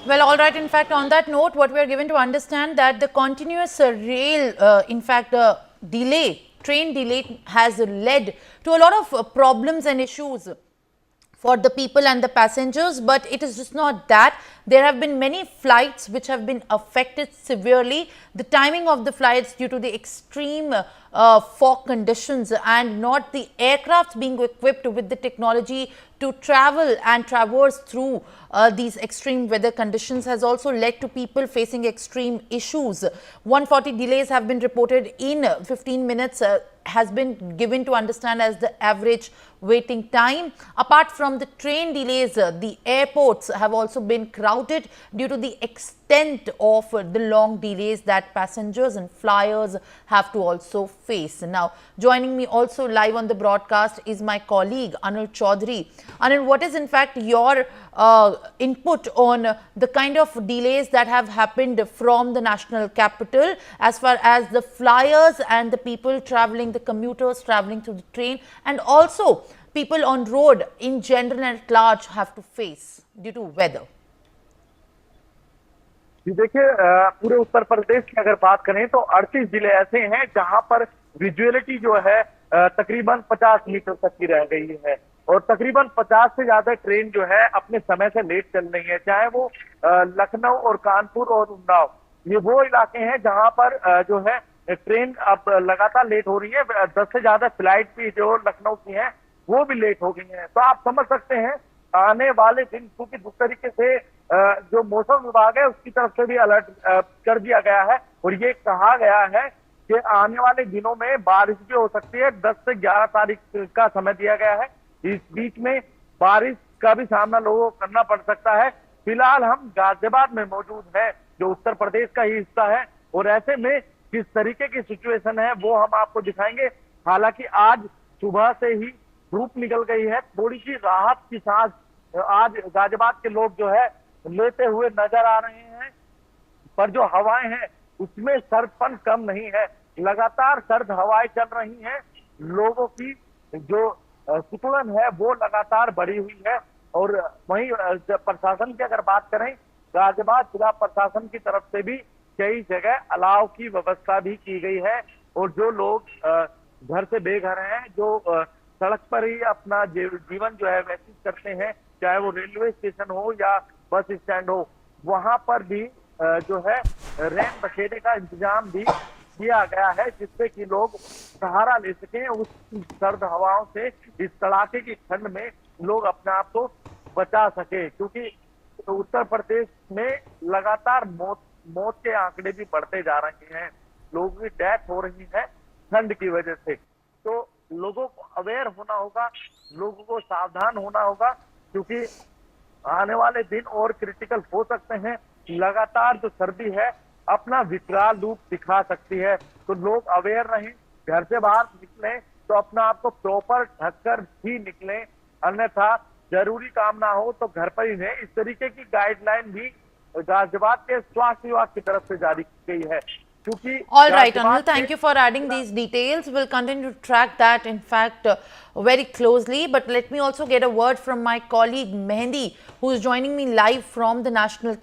Well, all right. In fact, on that note, what we are given to understand that the continuous rail, delay, train delay has led to a lot of problems and issues for the people and the passengers. But it is just not that. There have been many flights which have been affected severely. The timing of the flights due to the extreme fog conditions and not the aircrafts being equipped with the technology to travel and traverse through these extreme weather conditions has also led to people facing extreme issues. 140 delays have been reported in 15 minutes. Has been given to understand as the average waiting time. Apart from the train delays, the airports have also been crowded due to the extent of the long delays that passengers and flyers have to also face. Now, joining me also live on the broadcast is my colleague Anil Chaudhary. Anil, what is in fact your input on the kind of delays that have happened from the national capital as far as the flyers and the people traveling, the commuters traveling through the train, and also people on road in general and at large have to face due to weather? जी देखिए, पूरे उत्तर प्रदेश की अगर बात करें तो 38 जिले ऐसे हैं जहां पर विजुअलिटी जो है तकरीबन 50 मीटर तक की रह गई है और तकरीबन 50 से ज्यादा ट्रेन जो है अपने समय से लेट चल रही है, चाहे वो लखनऊ और कानपुर और उन्नाव, ये वो इलाके हैं जहां पर जो है ट्रेन अब लगातार लेट हो रही है। 10 से ज्यादा फ्लाइट भी जो लखनऊ की हैं वो भी लेट हो गई हैं। तो आप समझ सकते हैं आने वाले दिन, क्योंकि जिस तरीके से जो मौसम विभाग है उसकी तरफ से भी अलर्ट कर दिया गया है और ये कहा गया है कि आने वाले दिनों में बारिश भी हो सकती है। 10 से 11 तारीख का समय दिया गया है। इस बीच में बारिश का भी सामना लोगों को करना पड़ सकता है। फिलहाल हम गाजियाबाद में मौजूद हैं, जो उत्तर प्रदेश का ही हिस्सा है, और ऐसे में किस तरीके की सिचुएशन है वो हम आपको दिखाएंगे। हालांकि आज सुबह से ही धूप निकल गई है, थोड़ी सी राहत की सांस आज गाजियाबाद के लोग जो है लेते हुए नजर आ रहे हैं, पर जो हवाएं हैं उसमें सर्दपन कम नहीं है। लगातार सर्द हवाएं चल रही हैं, लोगों की जो सिकुड़न है वो लगातार बढ़ी हुई है। और वहीं प्रशासन की अगर बात करें, गाजियाबाद जिला प्रशासन की तरफ से भी कई जगह अलाव की व्यवस्था भी की गई है और जो लोग घर से बेघर हैं, जो सड़क पर ही अपना जीवन जो है व्यतीत करते हैं, चाहे वो रेलवे स्टेशन हो या बस स्टैंड हो, वहां पर भी जो है रैन बसेरे का इंतजाम भी किया गया है, जिससे कि लोग सहारा ले सकें उस सर्द हवाओं से। इस कड़ाके की ठंड में लोग अपने आप को बचा सके, क्योंकि उत्तर प्रदेश में लगातार मौत के आंकड़े भी बढ़ते जा रहे हैं, लोगों की डेथ हो रही है ठंड की वजह से। तो लोगों को अवेयर होना होगा, लोगों को सावधान होना होगा, क्योंकि आने वाले दिन और क्रिटिकल हो सकते हैं। लगातार जो सर्दी है अपना विकराल रूप दिखा सकती है, तो लोग अवेयर रहें। घर से बाहर निकलें तो अपना आप को प्रॉपर ढककर ही निकलें, अन्यथा जरूरी काम ना हो तो घर पर ही रहें। इस तरीके की गाइडलाइन भी गाजियाबाद के स्वास्थ्य विभाग की तरफ से जारी की गई है। All right, Anil, thank you for adding these details. We'll continue to track that, in fact, very closely. But let me also get a word from my colleague Mehendi, who is joining me live from the national